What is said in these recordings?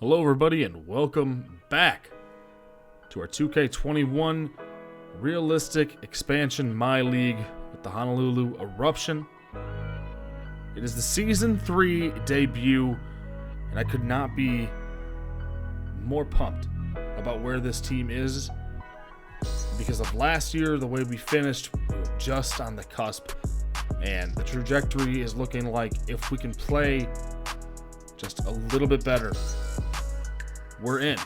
Hello everybody and welcome back to our 2K21 realistic expansion MyLeague with the Honolulu Eruption. It is the Season 3 debut and I could not be more pumped about where this team is because of last year. The way we finished, we were just on the cusp, and the trajectory is looking like if we can play just a little bit better, we're in.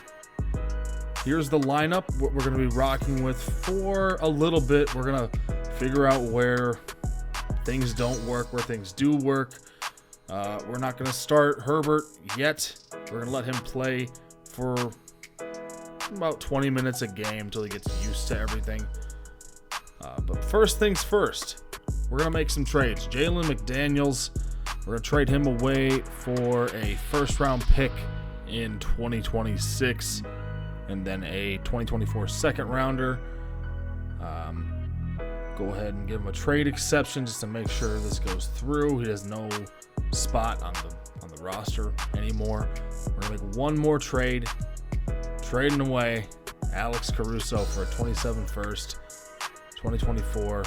Here's the lineup, what we're going to be rocking with for a little bit. We're going to figure out where things don't work, where things do work. We're not going to start Herbert yet. We're going to let him play for about 20 minutes a game until he gets used to everything. But first things first, we're going to make some trades. Jalen McDaniels, we're going to trade him away for a first-round pick in 2026 and then a 2024 second-rounder. Go ahead and give him a trade exception just to make sure this goes through. He has no spot on the roster anymore. We're going to make one more trade. Trading away Alex Caruso for a 27 first, 2024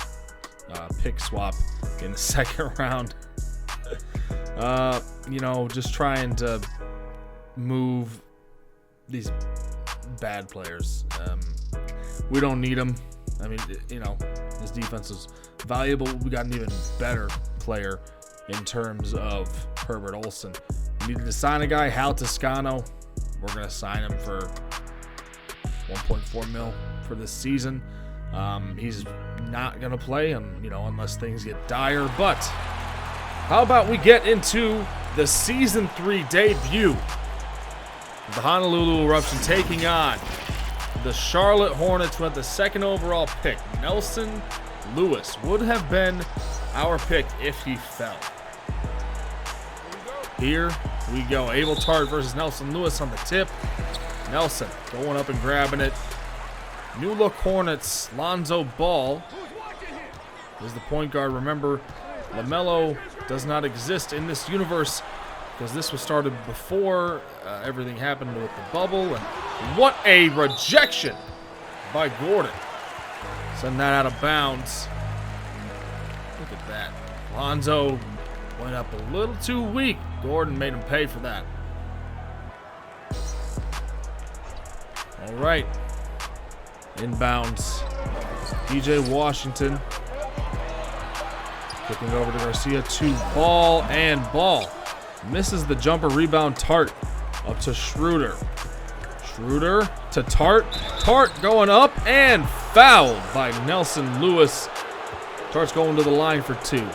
pick swap in the second round. Just trying to move these bad players. We don't need them. I mean, this defense is valuable. We got an even better player in terms of Herbert Olsen. We needed to sign a guy, Hal Toscano. We're going to sign him for $1.4 million for this season. He's not going to play, unless things get dire. But how about we get into the Season 3 debut? The Honolulu Eruption taking on the Charlotte Hornets with the second overall pick. Nelson Lewis would have been our pick if he fell. Here we go. Abel Tart versus Nelson Lewis on the tip. Nelson going up and grabbing it. New look Hornets, Lonzo Ball is the point guard. Remember, LaMelo does not exist in this universe because this was started before everything happened with the bubble. And what a rejection by Gordon. Send that out of bounds. Look at that. Lonzo went up a little too weak. Gordon made him pay for that. All right. Inbounds. DJ Washington. Kicking over to Garcia to Ball, and Ball misses the jumper. Rebound Tart up to Schroeder. Schroeder to Tart. Tart going up and fouled by Nelson Lewis. Tart's going to the line for two.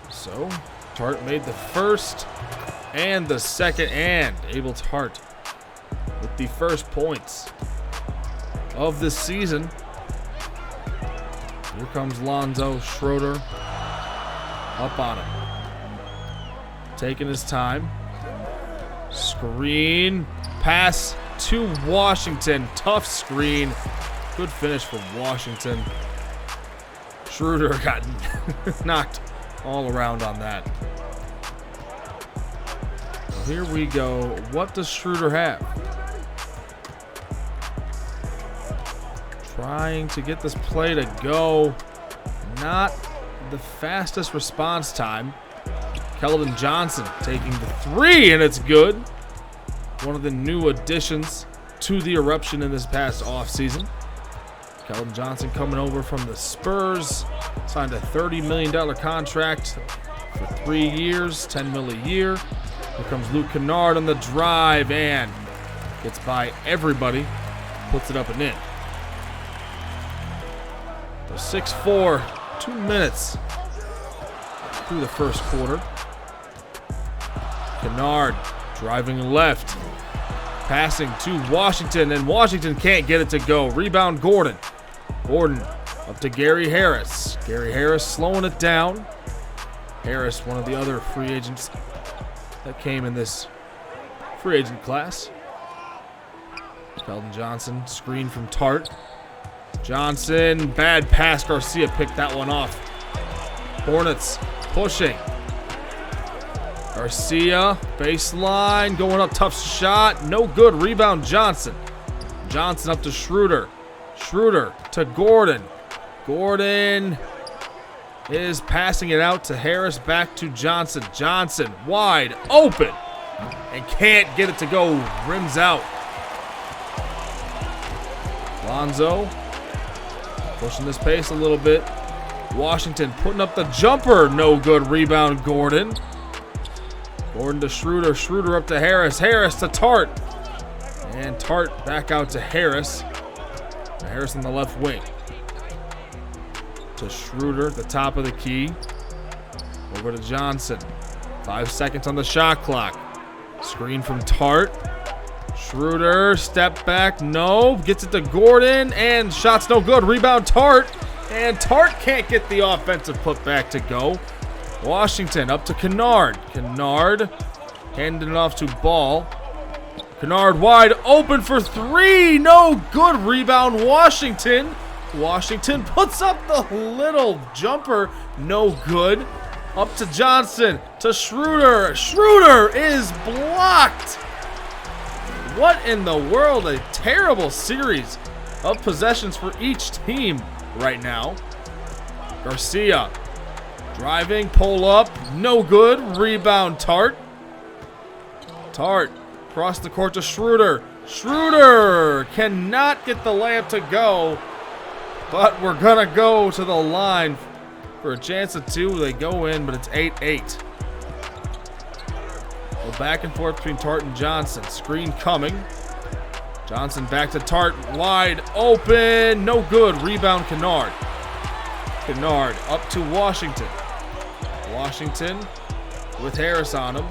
So Tart made the first and the second, and Abel Tart with the first points of the season. Here comes Lonzo. Schroeder up on him. Taking his time. Screen. Pass to Washington. Tough screen. Good finish for Washington. Schroeder got knocked all around on that. Well, here we go. What does Schroeder have? Trying to get this play to go. Not the fastest response time. Keldon Johnson taking the three, and it's good. One of the new additions to the Eruption in this past offseason. Keldon Johnson coming over from the Spurs. Signed a $30 million contract for 3 years, $10 million a year. Here comes Luke Kennard on the drive and gets by everybody. Puts it up and in. 6-4, 2 minutes through the first quarter. Kennard driving left, passing to Washington, and Washington can't get it to go. Rebound Gordon. Gordon up to Gary Harris. Gary Harris slowing it down. Harris, one of the other free agents that came in this free agent class. Keldon Johnson, screen from Tart. Johnson, bad pass. Garcia picked that one off. Hornets pushing. Garcia, baseline, going up, tough shot, no good. Rebound Johnson. Johnson up to Schroeder. Schroeder to Gordon. Gordon is passing it out to Harris, back to Johnson. Johnson wide open and can't get it to go. Rims out. Lonzo pushing this pace a little bit. Washington putting up the jumper. No good. Rebound Gordon. Gordon to Schroeder. Schroeder up to Harris. Harris to Tart. And Tart back out to Harris. Harris on the left wing. To Schroeder at the top of the key. Over to Johnson. 5 seconds on the shot clock. Screen from Tart. Schroeder, step back, no. Gets it to Gordon, and shot's no good. Rebound Tart. And Tart can't get the offensive putback to go. Washington up to Kennard. Kennard handing it off to Ball. Kennard wide open for three. No good. Rebound Washington. Washington puts up the little jumper. No good. Up to Johnson. To Schroeder. Schroeder is blocked. What in the world? A terrible series of possessions for each team right now. Garcia driving, pull up, no good. Rebound Tart. Tart across the court to Schroeder. Schroeder cannot get the layup to go, but we're gonna go to the line for a chance of two. They go in, but it's 8-8. Go back and forth between Tart and Johnson. Screen coming. Johnson back to Tart, wide open, no good. Rebound Kennard. Kennard up to Washington. Washington with Harris on him.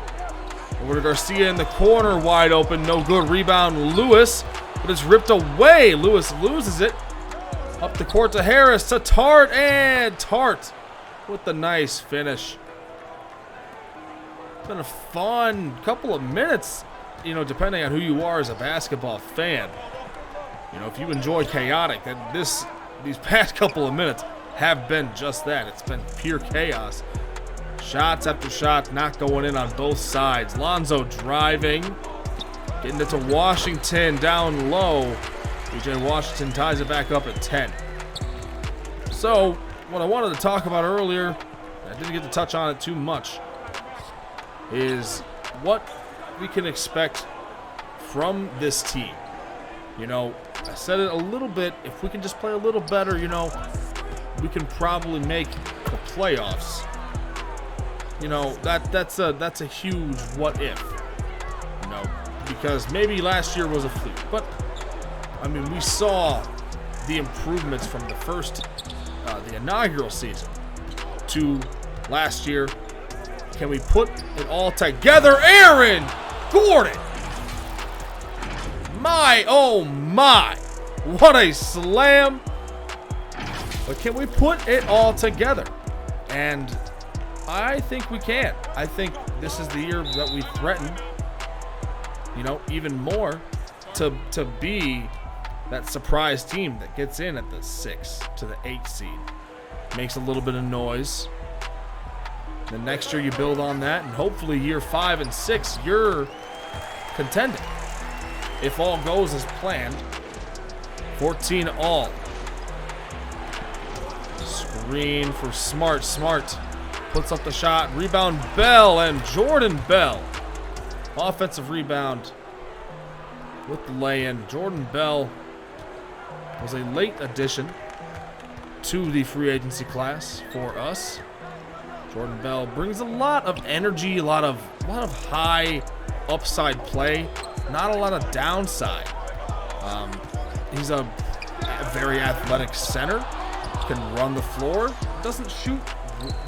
Over to Garcia in the corner, wide open, no good. Rebound Lewis, but it's ripped away. Lewis loses it. Up the court to Harris, to Tart, and Tart with the nice finish. It's been a fun couple of minutes, you know, depending on who you are as a basketball fan. You know, if you enjoy chaotic, then these past couple of minutes have been just that. It's been pure chaos. Shots after shots not going in on both sides. Lonzo driving, getting it to Washington down low. BJ Washington ties it back up at 10. So, what I wanted to talk about earlier, I didn't get to touch on it too much, is what we can expect from this team. You know, I said it a little bit, if we can just play a little better, you know, we can probably make the playoffs. You know, that's a huge what if, you know, because maybe last year was a fluke, but I mean, we saw the improvements from the inaugural season to last year. Can we put it all together? Aaron Gordon! My, oh my, what a slam. But can we put it all together? And I think we can. I think this is the year that we threaten, you know, even more to be that surprise team that gets in at the 6 to the 8 seed. Makes a little bit of noise. Then next year you build on that, and hopefully year 5 and 6 you're contending. If all goes as planned. 14 all. Screen for Smart. Smart puts up the shot. Rebound Bell, and Jordan Bell. Offensive rebound with the lay-in. Jordan Bell was a late addition to the free agency class for us. Jordan Bell brings a lot of energy, a lot of high upside play, not a lot of downside. He's a very athletic center, can run the floor, doesn't shoot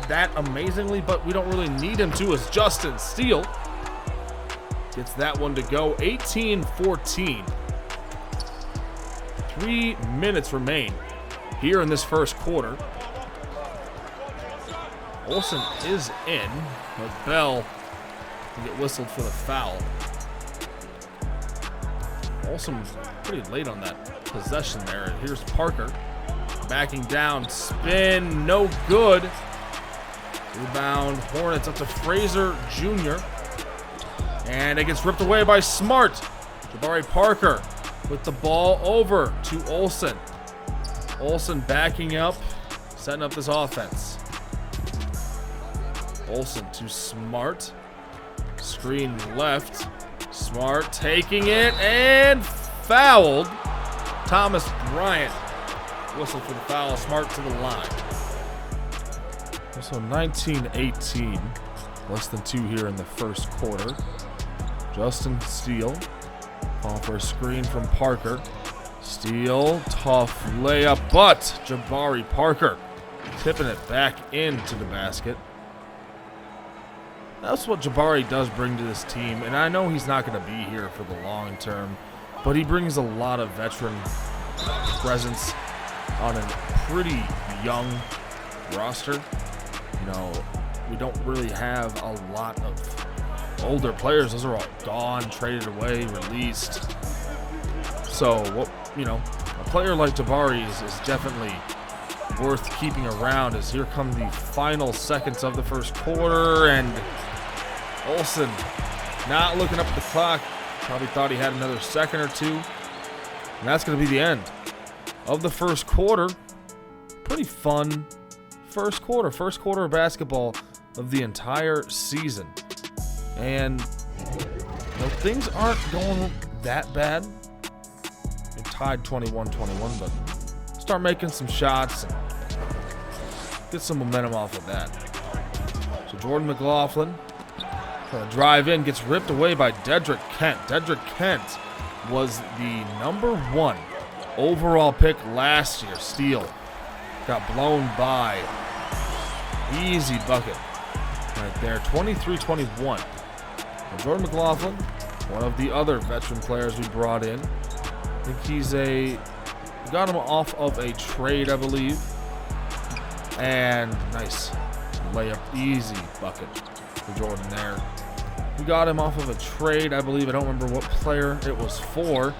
that amazingly, but we don't really need him to, as Justin Steele gets that one to go. 18-14. 3 minutes remain here in this first quarter. Olsen is in, but Bell will get whistled for the foul. Olsen was pretty late on that possession there. And here's Parker backing down, spin, no good. Rebound, Hornets up to Fraser Jr. And it gets ripped away by Smart. Jabari Parker with the ball over to Olsen. Olsen backing up, setting up this offense. Olsen to Smart. Screen left. Smart taking it and fouled. Thomas Bryant whistle for the foul. Smart to the line. So 19-18. Less than 2 here in the first quarter. Justin Steele calling for a screen from Parker. Steele, tough layup, but Jabari Parker tipping it back into the basket. That's what Jabari does bring to this team, and I know he's not going to be here for the long term, but he brings a lot of veteran presence on a pretty young roster. You know, we don't really have a lot of older players. Those are all gone, traded away, released. So, a player like Jabari is definitely worth keeping around, as here come the final seconds of the first quarter, and Olsen not looking up at the clock. Probably thought he had another second or two. And that's going to be the end of the first quarter. Pretty fun first quarter of basketball of the entire season. And things aren't going that bad. You're tied 21-21, but start making some shots and get some momentum off of that. So Jordan McLaughlin drive in, gets ripped away by Dedrick Kent. Dedrick Kent was the #1 overall pick last year. Steele got blown by. Easy bucket right there, 23-21. And Jordan McLaughlin, one of the other veteran players we brought in. I think we got him off of a trade, I believe. And nice layup, easy bucket for Jordan there. We got him off of a trade, I believe. I don't remember what player it was for.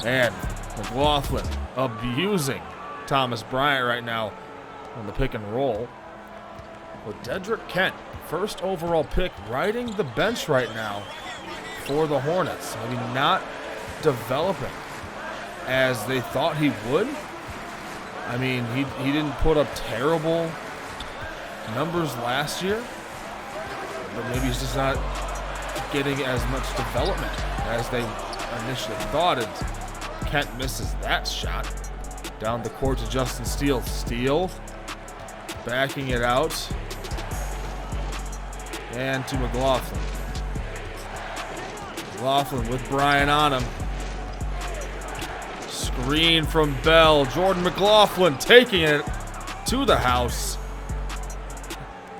And McLaughlin abusing Thomas Bryant right now on the pick and roll. With Dedrick Kent, first overall pick, riding the bench right now for the Hornets. Maybe not developing as they thought he would. I mean, he didn't put up terrible numbers last year, but maybe he's just not getting as much development as they initially thought. And Kent misses that shot. Down the court to Justin Steele. Steele backing it out. And to McLaughlin. McLaughlin with Bryant on him. Screen from Bell. Jordan McLaughlin taking it to the house.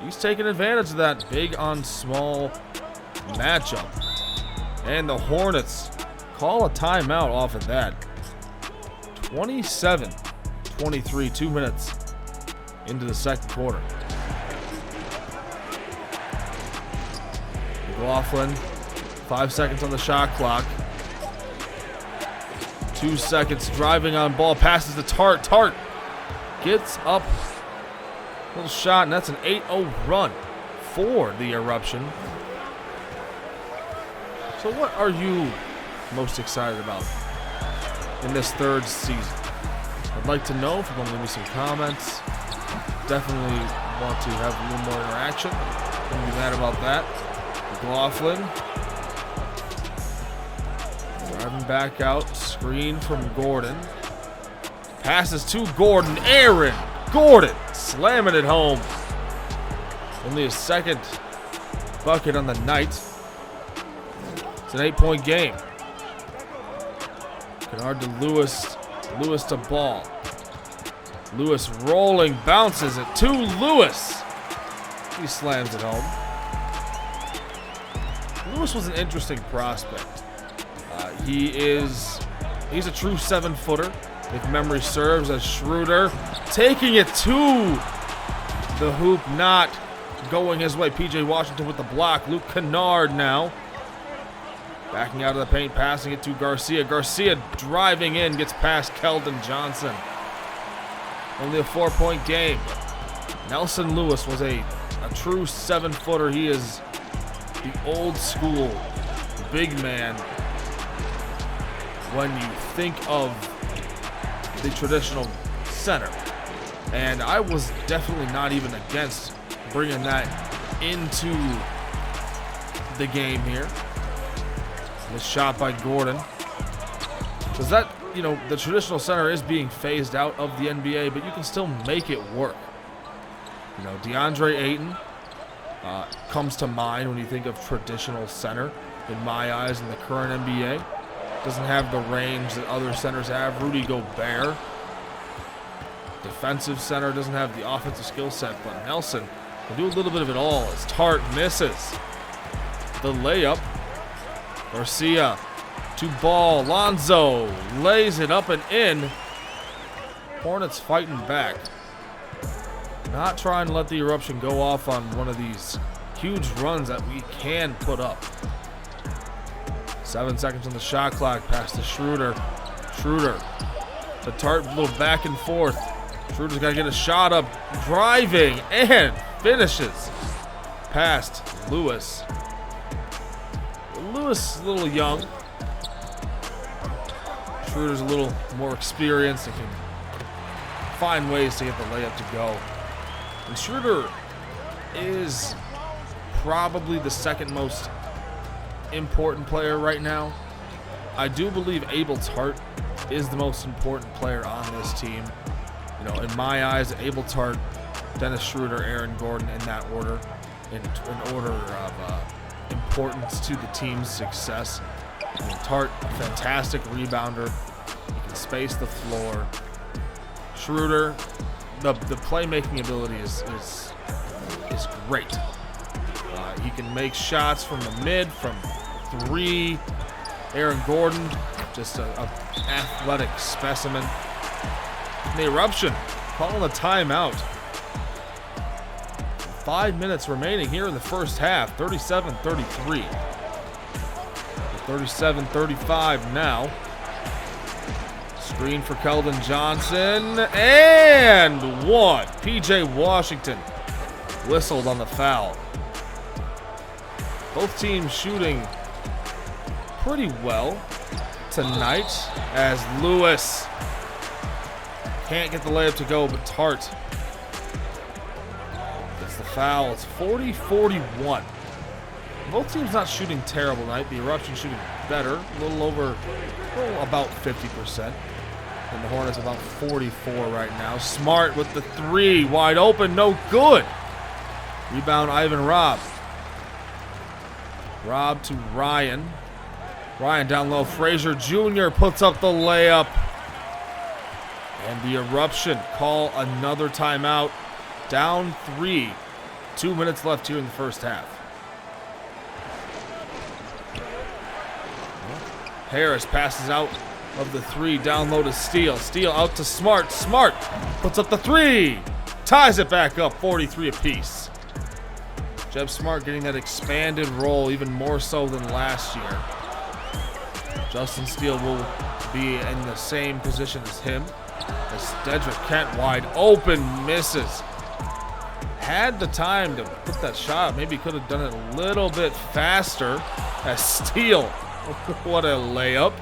He's taking advantage of that big on small matchup. And the Hornets call a timeout off of that. 27-23, 2 minutes into the second quarter. McLaughlin, 5 seconds on the shot clock. 2 seconds driving on ball, passes to Tart. Tart gets up, little shot, and that's an 8-0 run for the Eruption. So what are you most excited about in this third season? I'd like to know. If you want to leave me some comments, definitely want to have a little more interaction. Wouldn't be mad about that. McLaughlin driving back out, screen from Gordon. Passes to Gordon. Aaron Gordon slamming it home. Only a second bucket on the night. It's an 8-point game. Kennard to Lewis. Lewis to Ball. Lewis rolling, bounces it to Lewis. He slams it home. Lewis was an interesting prospect. He's a true 7-footer, if memory serves, as Schroeder taking it to the hoop, not going his way. PJ Washington with the block. Luke Kennard now backing out of the paint, passing it to Garcia. Garcia driving in, gets past Keldon Johnson. Only a 4-point game. Nelson Lewis was a a true 7-footer. He is the old school big man when you think of the traditional center. And I was definitely not even against bringing that into the game here. This shot by Gordon. Because that, you know, the traditional center is being phased out of the NBA, but you can still make it work. You know, DeAndre Ayton comes to mind when you think of traditional center, in my eyes, in the current NBA. Doesn't have the range that other centers have. Rudy Gobert, defensive center, doesn't have the offensive skill set, but Nelson can do a little bit of it all as Tart misses the layup. Garcia to Ball. Lonzo lays it up and in. Hornets fighting back. Not trying to let the eruption go off on one of these huge runs that we can put up. 7 seconds on the shot clock. Pass to Schroeder. Schroeder to Tart, a little back and forth. Schroeder's got to get a shot up. Driving and finishes. Past Lewis. Lewis is a little young. Schroeder's a little more experienced and can find ways to get the layup to go. And Schroeder is probably the second most important player right now. I do believe Abel Tart is the most important player on this team. You know, in my eyes, Abel Tart, Dennis Schroeder, Aaron Gordon, in that order, in order of importance to the team's success. I mean, Tart, a fantastic rebounder. He can space the floor. Schroeder, the playmaking ability is great. He can make shots from the mid, from 3. Aaron Gordon, just a athletic specimen. The eruption calling a timeout. 5 minutes remaining here in the first half. 37-33. 37-35 now. Screen for Keldon Johnson. And one. P.J. Washington whistled on the foul. Both teams shooting pretty well tonight as Lewis can't get the layup to go, but Tart gets the foul. It's 40-41. Both teams not shooting terrible tonight. The Eruption shooting better, about 50%. And the Hornets about 44 right now. Smart with the 3, wide open, no good. Rebound Ivan Robb. Robb to Ryan. Ryan down low. Frazier Jr. puts up the layup. And the Eruption call another timeout. Down 3. 2 minutes left here in the first half. Harris passes out of the 3. Down low to Steele. Steele out to Smart. Smart puts up the 3. Ties it back up. 43 apiece. Jeb Smart getting that expanded role even more so than last year. Justin Steele will be in the same position as him. As Dedrick Kent wide open misses. Had the time to put that shot. Maybe could have done it a little bit faster. As Steele, what a layup.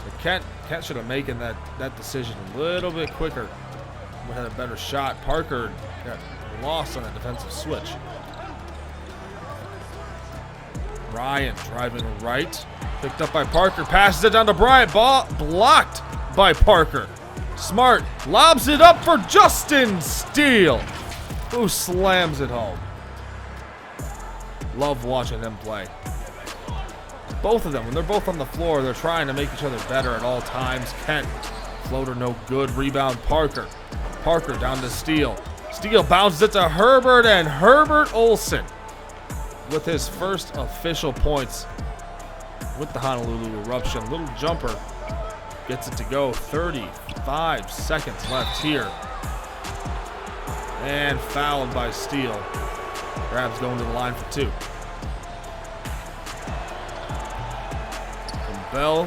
But Kent should have making that decision a little bit quicker. We had a better shot. Parker got lost on a defensive switch. Ryan driving right. Picked up by Parker. Passes it down to Bryant. Ball blocked by Parker. Smart lobs it up for Justin Steele, who slams it home. Love watching them play. Both of them, when they're both on the floor, they're trying to make each other better at all times. Kent, floater no good. Rebound Parker. Parker down to Steele. Steele bounces it to Herbert, and Herbert Olsen with his first official points with the Honolulu Eruption. Little jumper gets it to go. 35 seconds left here. And fouled by Steele. Grabs going to the line for 2. And Bell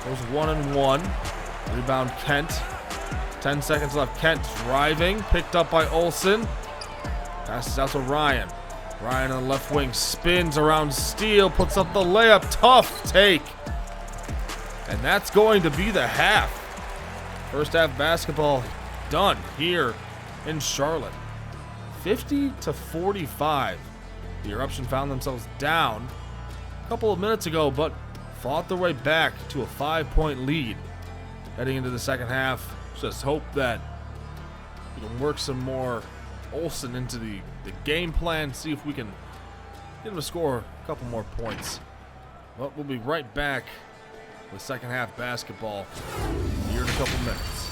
goes 1-1. Rebound Kent. 10 seconds left. Kent driving. Picked up by Olsen. Passes out to Ryan. Ryan on the left wing spins around Steele, puts up the layup. Tough take. And that's going to be the half. First half basketball done here in Charlotte. 50-45. The Eruption found themselves down a couple of minutes ago, but fought their way back to a 5-point lead. Heading into the second half, just hope that we can work some more Olsen into the game plan, see if we can get him to score a couple more points. But we'll be right back with second half basketball here in a couple minutes.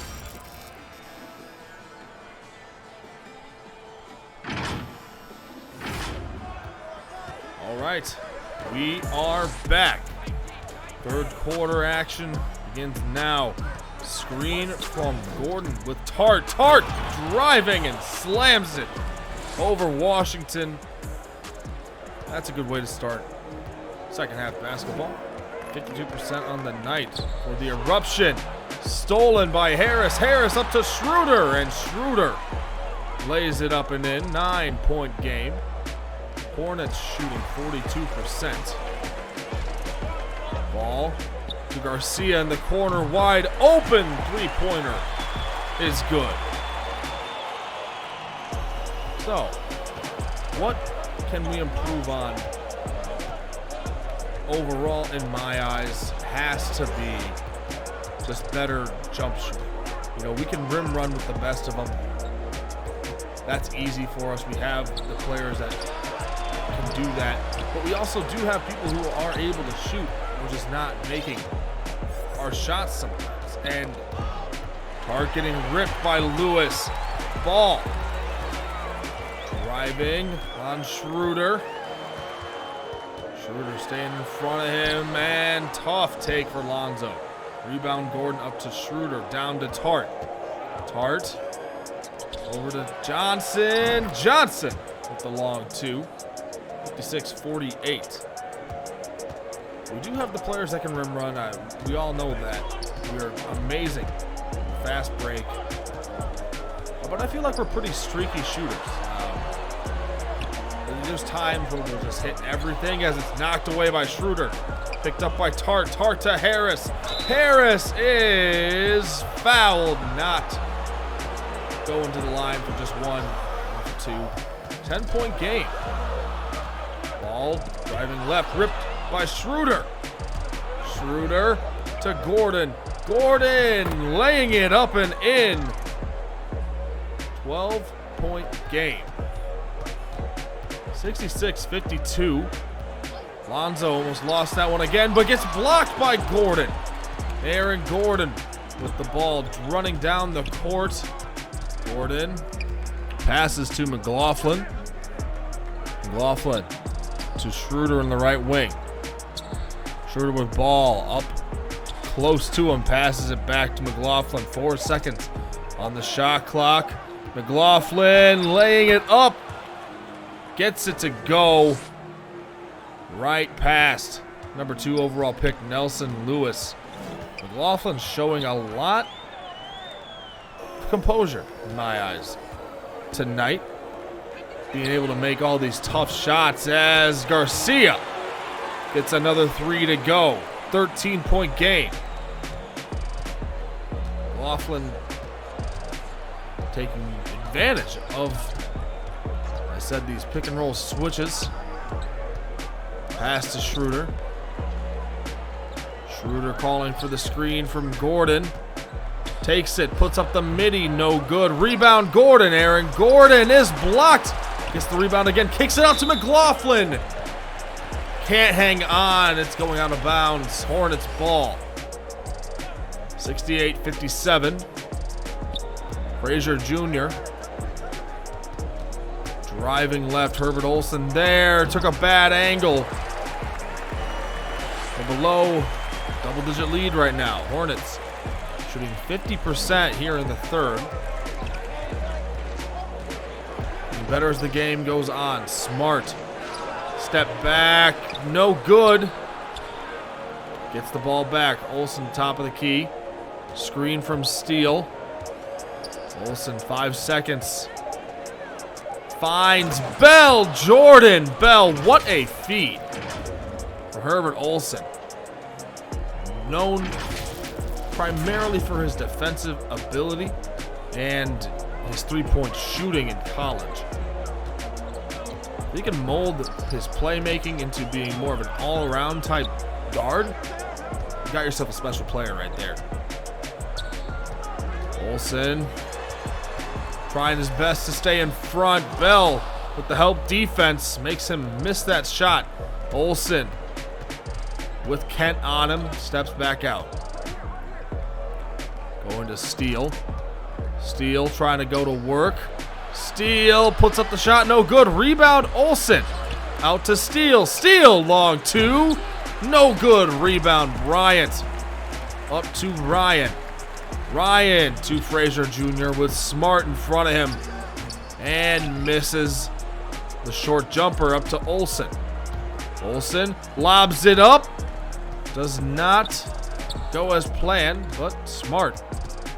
All right, we are back. Third quarter action begins now. Screen from Gordon with Tart. Tart driving and slams it over Washington. That's a good way to start second half basketball. 52% on the night for the Eruption. Stolen by Harris. Harris up to Schroeder, and Schroeder lays it up and in. 9-point game. Hornets shooting 42%. Ball to Garcia in the corner, wide open. Three-pointer is good. So, what can we improve on? Overall, in my eyes, has to be just better jump shooting. You know, we can rim run with the best of them. That's easy for us. We have the players that can do that. But we also do have people who are able to shoot. We're just not making our shots sometimes. And Tart getting ripped by Lewis. Ball. Driving on Schroeder. Schroeder staying in front of him, and tough take for Lonzo. Rebound Gordon up to Schroeder, down to Tart. Tart over to Johnson. Johnson with the long two. 56-48. We do have the players that can rim run. We all know that. We are amazing. Fast break. But I feel like we're pretty streaky shooters. There's times where we'll just hit everything as it's knocked away by Schroeder. Picked up by Tart. Tart to Harris. Harris is fouled. Not going to the line for just one, for two. 10-point game. Ball driving left. Ripped by Schroeder. Schroeder to Gordon. Gordon laying it up and in. 12-point game. 66-52. Lonzo almost lost that one again, but gets blocked by Gordon. Aaron Gordon with the ball running down the court. Gordon passes to McLaughlin. McLaughlin to Schroeder in the right wing. Schroeder with ball up close to him, passes it back to McLaughlin. 4 seconds on the shot clock. McLaughlin laying it up. Gets it to go right past number 2 overall pick Nelson Lewis. McLaughlin showing a lot of composure in my eyes tonight. Being able to make all these tough shots as Garcia gets another 3 to go. 13-point game. McLaughlin taking advantage of, I said, these pick and roll switches. Pass to Schroeder. Schroeder calling for the screen from Gordon. Takes it, puts up the midi, no good. Rebound Gordon. Aaron Gordon is blocked. Gets the rebound again, kicks it out to McLaughlin. Can't hang on, it's going out of bounds. Hornets ball. 68-57. Frazier Jr. driving left. Herbert Olsen there. Took a bad angle. We're below double-digit lead right now. Hornets shooting 50% here in the third. And better as the game goes on. Smart. Step back. No good. Gets the ball back. Olsen top of the key. Screen from Steele. Olsen 5 seconds. finds Bell. Jordan Bell. What a feed for Herbert Olson. Known primarily for his defensive ability and his three-point shooting in college. If he can mold his playmaking into being more of an all-around type guard, you got yourself a special player right there. Olson trying his best to stay in front. Bell with the help defense makes him miss that shot. Olson with Kent on him, steps back out. Going to Steele. Steele trying to go to work. Steele puts up the shot, no good. Rebound, Olson. Out to Steele. Steele, long two. No good. Rebound, Bryant. Up to Ryan. Ryan to Frazier Jr. with Smart in front of him. And misses the short jumper up to Olson. Olson lobs it up. Does not go as planned, but Smart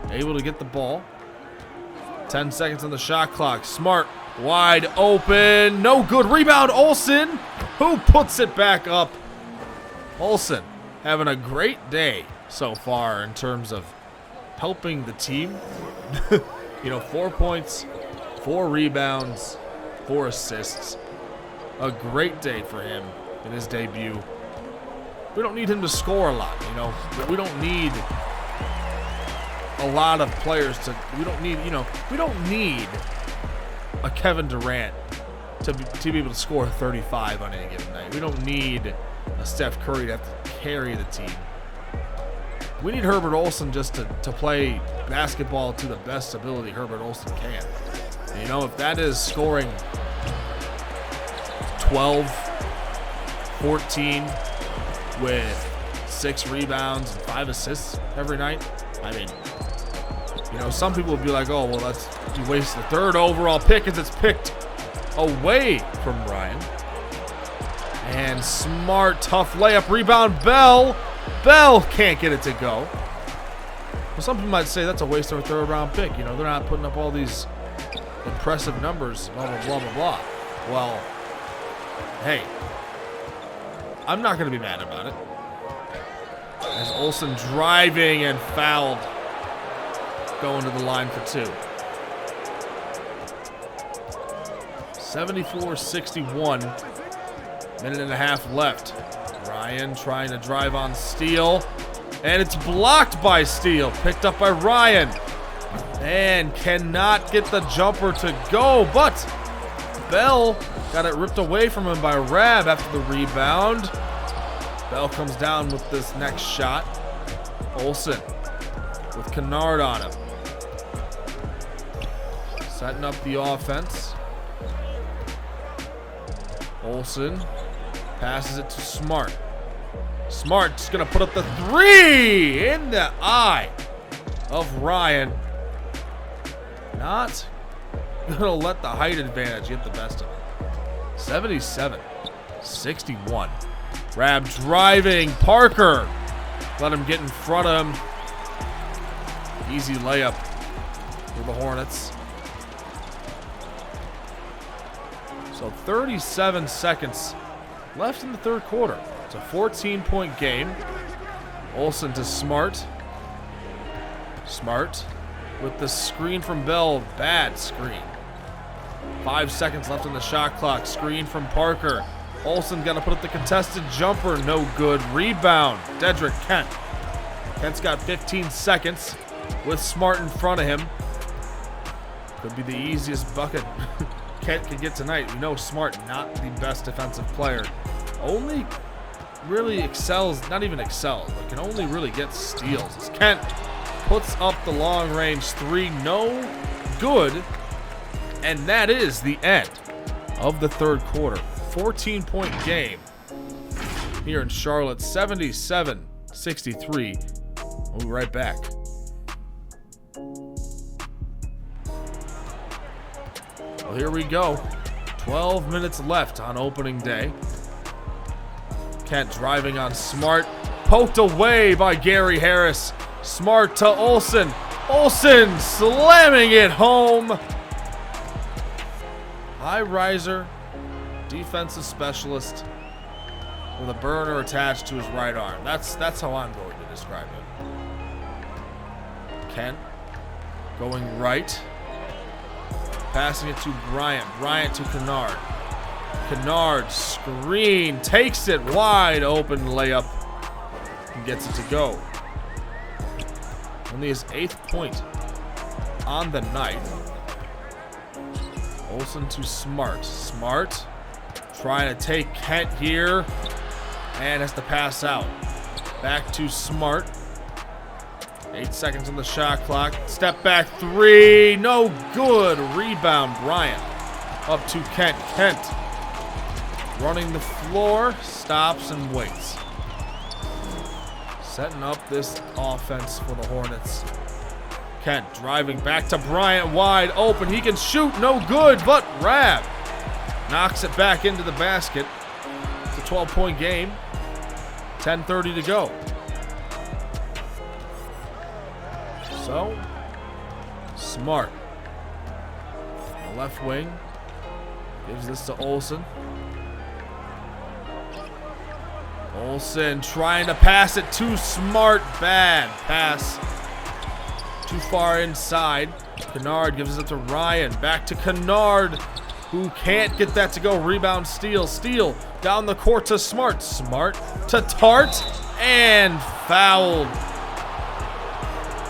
able to get the ball. 10 seconds on the shot clock. Smart wide open. No good. Rebound, Olson. Who puts it back up? Olson having a great day so far in terms of helping the team. 4 points, 4 rebounds, 4 assists. A great day for him in his debut. We don't need him to score a lot, We don't need a lot of players to. We don't need a Kevin Durant to be able to score 35 on any given night. We don't need a Steph Curry to have to carry the team. We need Herbert Olson just to play basketball to the best ability Herbert Olson can. And, if that is scoring 12, 14 with 6 rebounds and 5 assists every night, I mean, some people will be like, oh, well, you waste the 3rd overall pick as it's picked away from Ryan. And Smart, tough layup, rebound, Bell. Bell can't get it to go. Well, some people might say that's a waste of a 3rd round pick. They're not putting up all these impressive numbers, blah, blah, blah, blah, blah. Well, hey, I'm not going to be mad about it. As Olson driving and fouled, going to the line for 2. 74-61. Minute and a half left. Ryan trying to drive on Steele. And it's blocked by Steele. Picked up by Ryan. And cannot get the jumper to go. But Bell got it ripped away from him by Rab after the rebound. Bell comes down with this next shot. Olson with Kennard on him. Setting up the offense. Olson passes it to Smart. Smart's going to put up the 3 in the eye of Ryan. Not going to let the height advantage get the best of him. 77-61. Rab driving. Parker let him get in front of him. Easy layup for the Hornets. So 37 seconds left in the 3rd quarter. It's a 14-point game. Olson to Smart. Smart with the screen from Bell. Bad screen. 5 seconds left on the shot clock. Screen from Parker. Olson got to put up the contested jumper. No good. Rebound. Dedrick Kent. Kent's got 15 seconds with Smart in front of him. Could be the easiest bucket Kent can get tonight. We know Smart, not the best defensive player. Only really excels, not even excels, but can only really get steals. As Kent puts up the long range 3, no good. And that is the end of the 3rd quarter. 14-point game here in Charlotte, 77-63. We'll be right back. Well, here we go. 12 minutes left on opening day. Kent driving on Smart. Poked away by Gary Harris. Smart to Olson. Olson slamming it home. High riser, defensive specialist with a burner attached to his right arm. That's how I'm going to describe him. Kent going right. Passing it to Bryant. Bryant to Kennard. Kennard, screen, takes it wide open layup and gets it to go. Only his 8th point on the night. Olsen to Smart. Smart trying to take Kent here and has to pass out. Back to Smart. 8 seconds on the shot clock. Step back 3. No good. Rebound Bryant. Up to Kent. Kent running the floor. Stops and waits. Setting up this offense for the Hornets. Kent driving back to Bryant. Wide open. He can shoot. No good. But Rab knocks it back into the basket. It's a 12-point game. 10:30 to go. So, Smart. The left wing. Gives this to Olsen. Olsen trying to pass it to Smart. Bad pass. Too far inside. Kennard gives it to Ryan. Back to Kennard, who can't get that to go. Rebound, steal. Steal down the court to Smart. Smart to Tart. And fouled.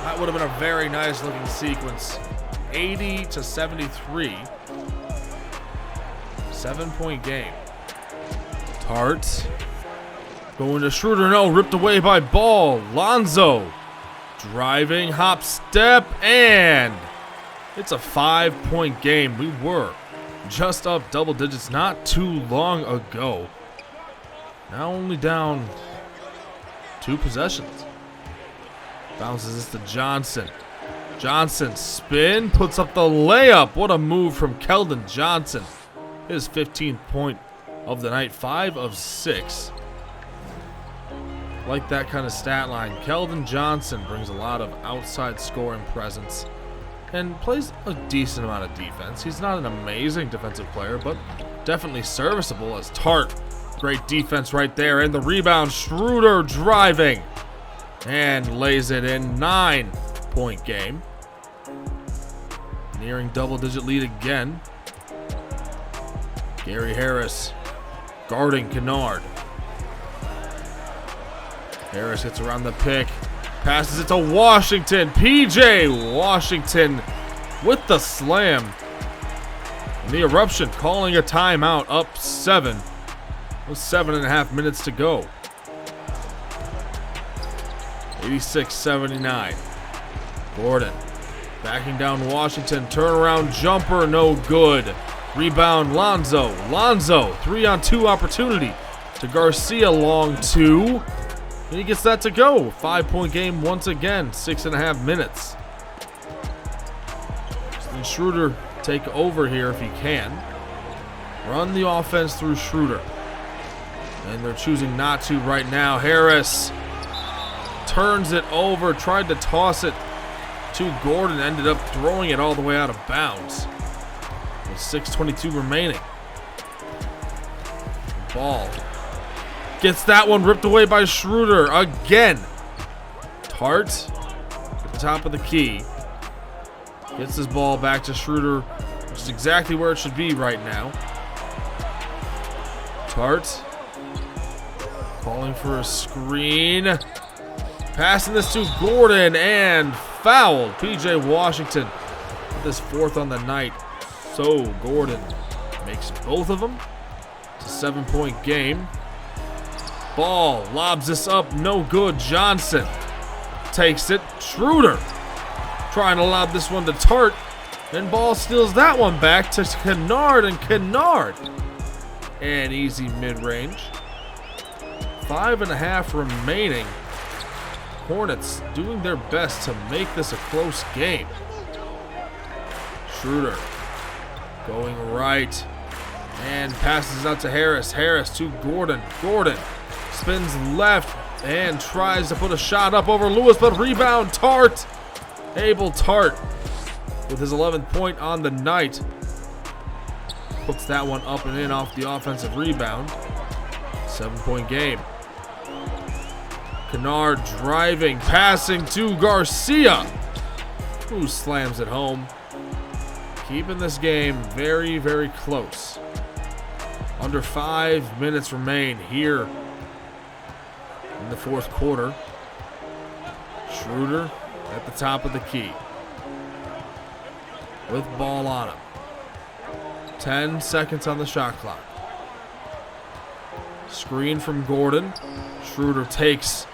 That would have been a very nice looking sequence. 80 to 73. 7-point game. Tart going to Schroeder. No, ripped away by Ball. Lonzo driving, hop, step, and it's a 5-point game. We were just up double digits not too long ago. Now only down 2 possessions. Bounces this to Johnson. Johnson spin, puts up the layup. What a move from Keldon Johnson. His 15th point of the night, 5 of 6. Like that kind of stat line. Keldon Johnson brings a lot of outside scoring presence and plays a decent amount of defense. He's not an amazing defensive player, but definitely serviceable as Tart. Great defense right there. And the rebound, Schroeder driving and lays it in. 9-point game. Nearing double-digit lead again. Gary Harris guarding Kennard. Harris gets around the pick. Passes it to Washington. PJ Washington with the slam. And the Eruption calling a timeout, up 7. With 7.5 minutes to go. 86-79. Gordon backing down Washington. Turnaround jumper, no good. Rebound Lonzo. Lonzo, 3-on-2 opportunity to Garcia, long 2. And he gets that to go. 5-point game once again, 6.5 minutes. And Schroeder take over here if he can. Run the offense through Schroeder. And they're choosing not to right now. Harris turns it over, tried to toss it to Gordon, ended up throwing it all the way out of bounds. With 6:22 remaining. Ball gets that one ripped away by Schroeder again. Tart at the top of the key. Gets his ball back to Schroeder, which is exactly where it should be right now. Tart calling for a screen. Passing this to Gordon and fouled. PJ Washington with his 4th on the night. So Gordon makes both of them. It's a 7-point game. Ball lobs this up, no good. Johnson takes it. Schroeder trying to lob this one to Tart. And Ball steals that one back to Kennard, and Kennard. And easy mid-range. 5.5 remaining. Hornets doing their best to make this a close game. Schroeder going right and passes out to Harris. Harris to Gordon. Gordon spins left and tries to put a shot up over Lewis, but rebound Tart. Abel Tart with his 11th point on the night. puts that one up and in off the offensive rebound. 7-point game. Kennard driving, passing to Garcia, who slams it home. Keeping this game very, very close. Under 5 minutes remain here in the fourth quarter. Schroeder at the top of the key with ball on him. 10 seconds on the shot clock. Screen from Gordon. Schroeder takes,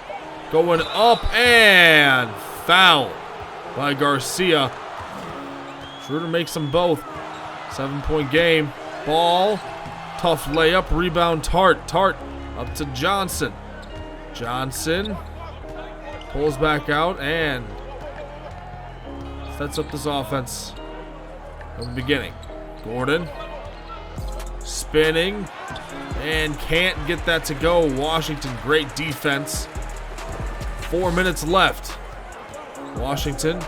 going up, and foul by Garcia. Schroeder makes them both. 7-point game. Ball. Tough layup. Rebound Tart. Tart up to Johnson. Johnson pulls back out and sets up this offense from the beginning. Gordon spinning and can't get that to go. Washington, great defense. 4 minutes left. Washington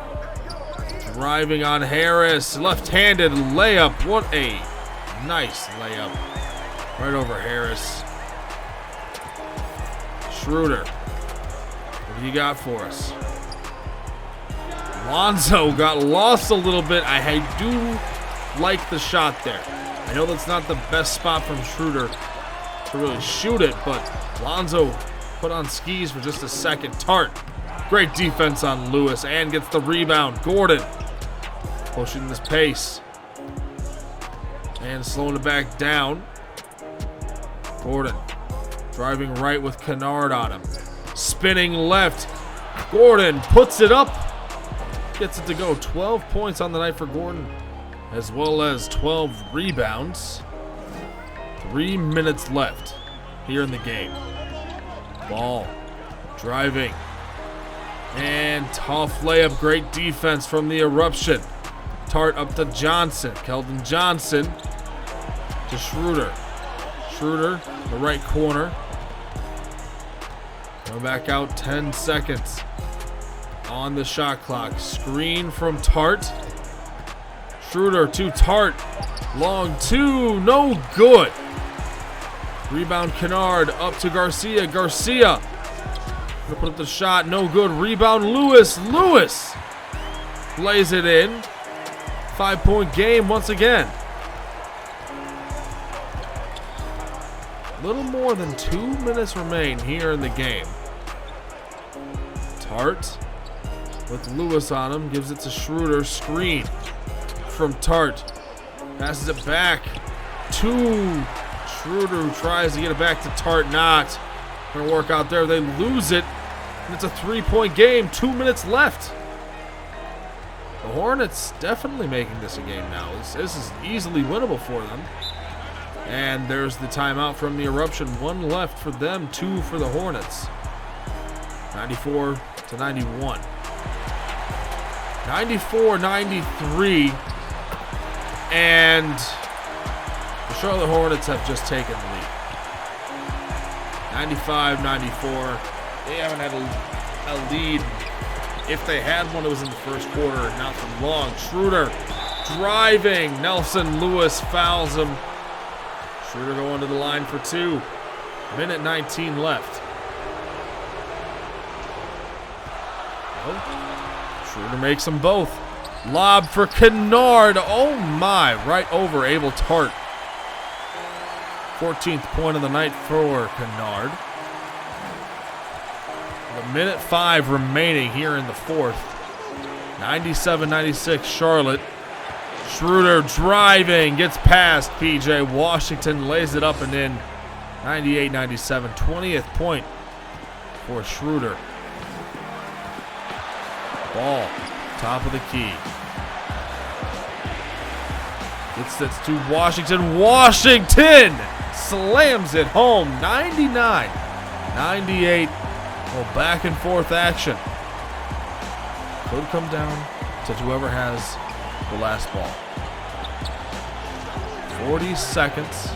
driving on Harris. Left-handed layup. What a nice layup. Right over Harris. Schroeder, what do you got for us? Lonzo got lost a little bit. I do like the shot there. I know that's not the best spot from Schroeder to really shoot it, but Lonzo put on skis for just a second. Tart, great defense on Lewis and gets the rebound. Gordon pushing this pace and slowing it back down. Gordon driving right with Kennard on him. Spinning left. Gordon puts it up. Gets it to go. 12 points on the night for Gordon, as well as 12 rebounds. 3 minutes left here in the game. Ball driving. And tough layup. Great defense from the eruption. Tart up to Johnson. Keldon Johnson to Schroeder. Schroeder, the right corner. Go back out. 10 seconds on the shot clock. Screen from Tart. Schroeder to Tart. Long two, no good. Rebound Kennard up to Garcia. Garcia gonna put up the shot, no good. Rebound Lewis. Lewis lays it in. 5-point game once again. Little more than 2 minutes remain here in the game. Tart with Lewis on him, gives it to Schroeder. Screen from Tart. Passes it back to Schroeder, who tries to get it back to Tart. Not gonna work out there. They lose it, and it's a 3-point game. 2 minutes left. The Hornets definitely making this a game now. This is easily winnable for them. And there's the timeout from the eruption. 1 left for them, 2 for the Hornets. 94-91. 94-93. And the Charlotte Hornets have just taken the lead. 95-94. They haven't had a lead. If they had one, it was in the first quarter, not for long. Schroeder driving. Nelson Lewis fouls him. Schroeder going to the line for 2. Minute 19 left. Oh, Schroeder makes them both. Lob for Kennard. Oh my, right over Abel Tart. 14th point of the night for Kennard. A minute 5 remaining here in the fourth. 97-96 Charlotte. Schroeder driving, gets past PJ Washington, lays it up and in. 98-97, 20th point for Schroeder. Ball, top of the key. Gets this to Washington. Washington slams it home. 99-98. Well, back and forth action. Could come down to whoever has the last ball. 40 seconds.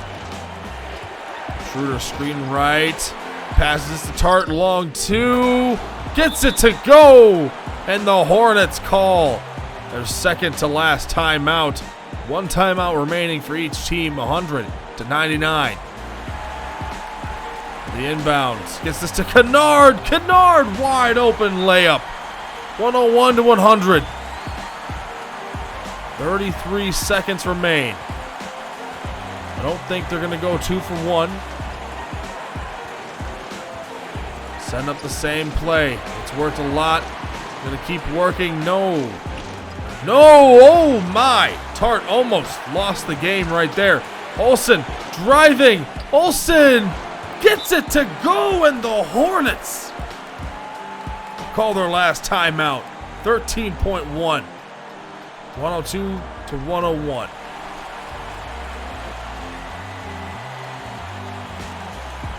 Schroeder screen right. Passes to Tart, long 2. Gets it to go. And the Hornets call their second to last timeout One timeout remaining for each team, 100 to 99. The inbounds gets this to Kennard. Kennard, wide open layup. 101 to 100. 33 seconds remain. I don't think they're going to go 2 for 1. Send up the same play. It's worked a lot. Going to keep working. No. Oh my. Tart almost lost the game right there. Olsen driving. Olsen gets it to go, and the Hornets call their last timeout. 13.1. 102 to 101.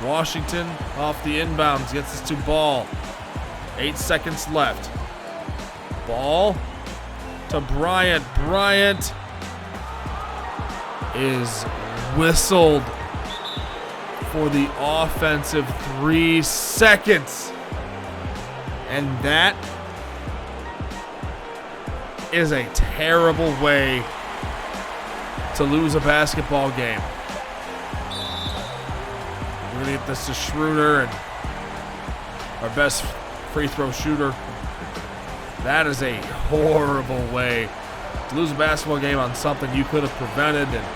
Washington off the inbounds, gets us to Ball. 8 seconds left. Ball to Bryant. Bryant is whistled for the offensive 3 seconds. And that is a terrible way to lose a basketball game. We're going to get this to Schroeder, and our best free throw shooter. That is a horrible way to lose a basketball game on something you could have prevented. And,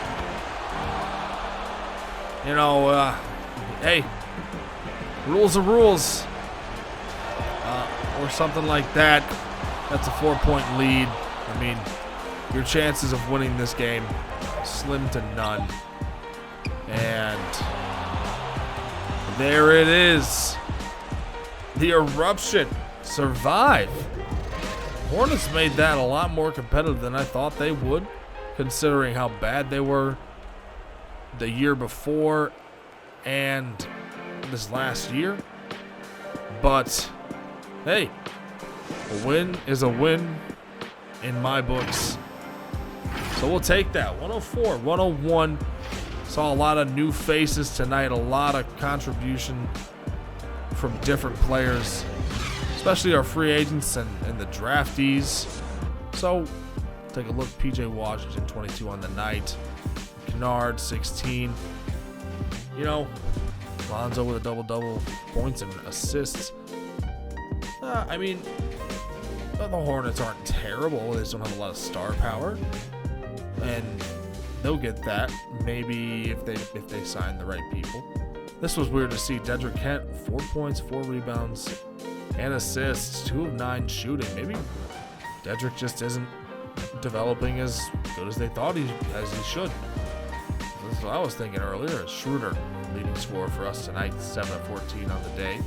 you know, hey, rules are rules. Or something like that. That's a 4-point lead. I mean, your chances of winning this game, slim to none. And there it is. The Eruption survive. Hornets made that a lot more competitive than I thought they would, considering how bad they were the year before and this last year. But hey, a win is a win in my books. So we'll take that. 104, 101. Saw a lot of new faces tonight, a lot of contribution from different players, especially our free agents and the draftees. So take a look. PJ Washington, 22 on the night. Kennard, 16. You know, Lonzo with a double-double, points and assists. I mean, the Hornets aren't terrible. They just don't have a lot of star power, and they'll get that maybe if they sign the right people. This was weird to see. Dedrick Kent, 4 points, 4 rebounds, and assists. 2 of 9 shooting. Maybe Dedrick just isn't developing as good as they thought he should. That's what I was thinking earlier. Schroeder, leading scorer for us tonight, 7 of 14 on the day.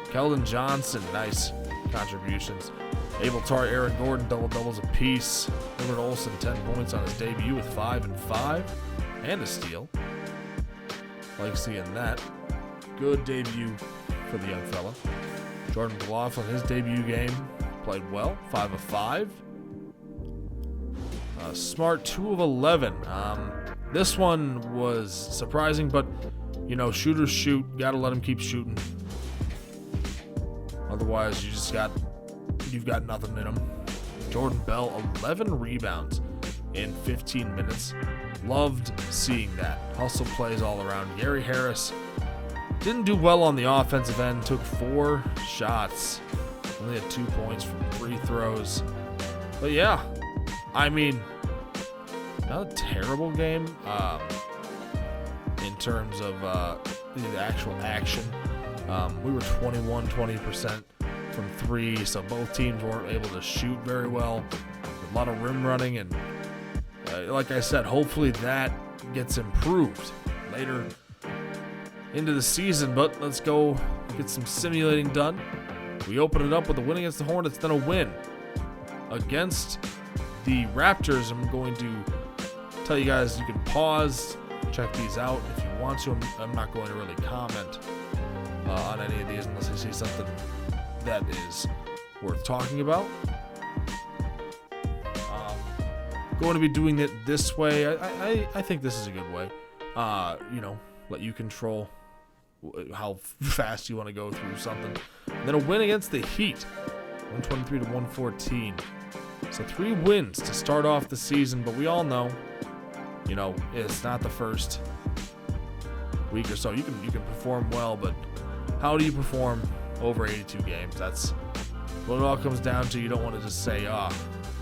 Keldon Johnson, nice contributions. Abel Tart, Aaron Gordon, double-doubles apiece. Edward Olsen, 10 points on his debut with 5 and 5. And a steal. Like seeing that. Good debut for the young fella. Jordan McLaughlin, his debut game, played well. 5 of 5. Smart, 2 of 11. This one was surprising, but, you know, shooters shoot. Got to let them keep shooting. Otherwise, you've got nothing in them. Jordan Bell, 11 rebounds in 15 minutes. Loved seeing that. Hustle plays all around. Gary Harris didn't do well on the offensive end. Took 4 shots. Only had 2 points from free throws. But yeah, I mean, not a terrible game in terms of the actual action. We were 20% from 3, so both teams weren't able to shoot very well. A lot of rim running, and like I said, hopefully that gets improved later into the season. But let's go get some simulating done. We open it up with a win against the Hornets, then a win against the Raptors. I'm going to tell you guys you can pause, check these out if you want to. I'm not going to really comment on any of these unless I see something that is worth talking about. Going to be doing it this way. I think this is a good way. You know, let you control how fast you want to go through something. And then a win against the Heat, 123 to 114. So 3 wins to start off the season, but we all know You know, it's not the first week or so. You can perform well, but how do you perform over 82 games? That's what it all comes down to. You don't want to just say,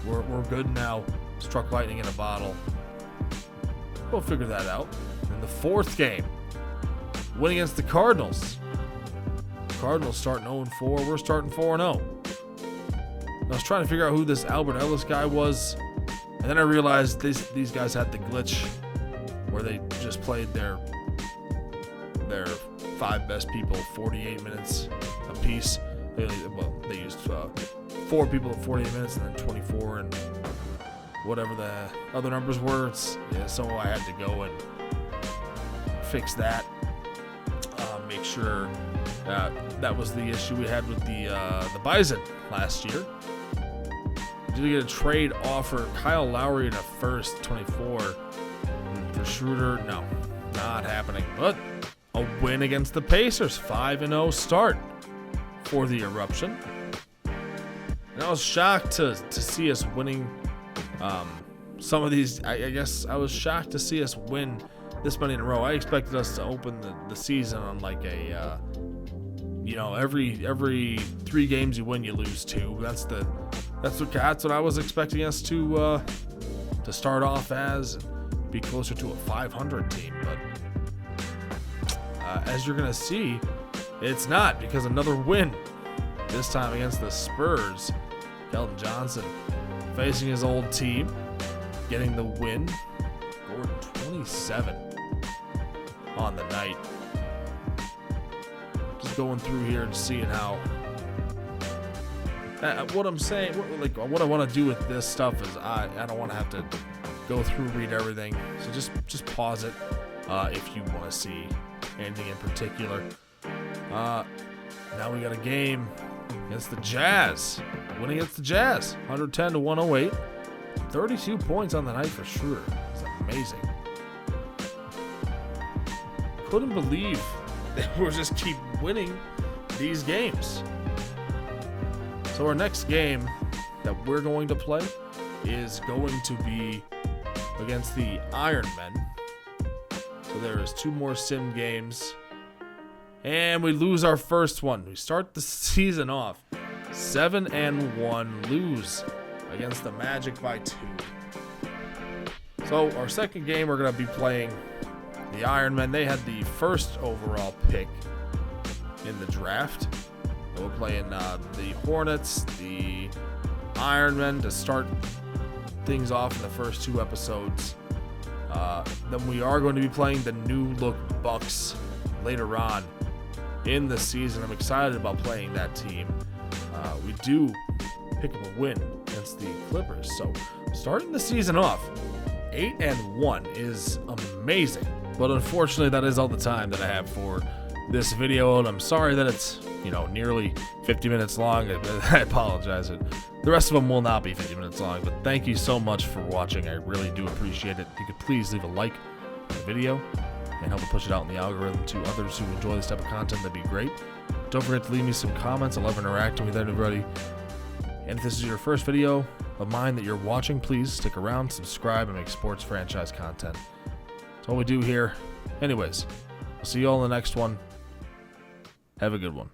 we're good now, struck lightning in a bottle. We'll figure that out. In the fourth game, win against the Cardinals. Cardinals starting 0-4. We're starting 4-0. I was trying to figure out who this Albert Ellis guy was, and then I realized these guys had the glitch where they just played their 5 best people 48 minutes apiece. They used 4 people at 48 minutes and then 24 and whatever the other numbers were. So I had to go and fix that. Make sure that was the issue we had with the Bison last year. Did we get a trade offer? Kyle Lowry in a first, 24. For Schroeder, no, not happening. But a win against the Pacers, 5-0 start for the Eruption. And I was shocked to see us winning some of these. I guess I was shocked to see us win this many in a row. I expected us to open the season on like a, every 3 games you win, you lose 2. That's what I was expecting us to start off as, and be closer to a 500 team. But as you're gonna see, it's not, because another win, this time against the Spurs. Keldon Johnson facing his old team, getting the win. Scored 27 on the night. Just going through here and seeing how. What I'm saying, what I want to do with this stuff is I don't want to have to go through, read everything. So just pause it if you want to see anything in particular. Now we got a game against the Jazz. Win against the Jazz, 110-108. 32 points on the night for Schroeder. It's amazing. Couldn't believe that we'll just keep winning these games. So our next game that we're going to play is going to be against the Ironmen. So there is 2 more sim games. And we lose our first one. We start the season off 7-1, lose against the Magic by 2. So our second game, we're going to be playing the Ironmen. They had the first overall pick in the draft. So we're playing the Hornets, the Ironmen to start things off in the first 2 episodes. Then we are going to be playing the new look Bucks later on in the season. I'm excited about playing that team. We do pick up a win against the Clippers. So starting the season off 8-1 is amazing. But unfortunately, that is all the time that I have for this video, and I'm sorry that it's nearly 50 minutes long. I apologize. The rest of them will not be 50 minutes long, but thank you so much for watching. I really do appreciate it. If you could please leave a like on the video and help me push it out in the algorithm to others who enjoy this type of content, that'd be great. Don't forget to leave me some comments. I love interacting with everybody. And if this is your first video of mine that you're watching, please stick around, subscribe, and make sports franchise content. That's all we do here. Anyways, I'll see you all in the next one. Have a good one.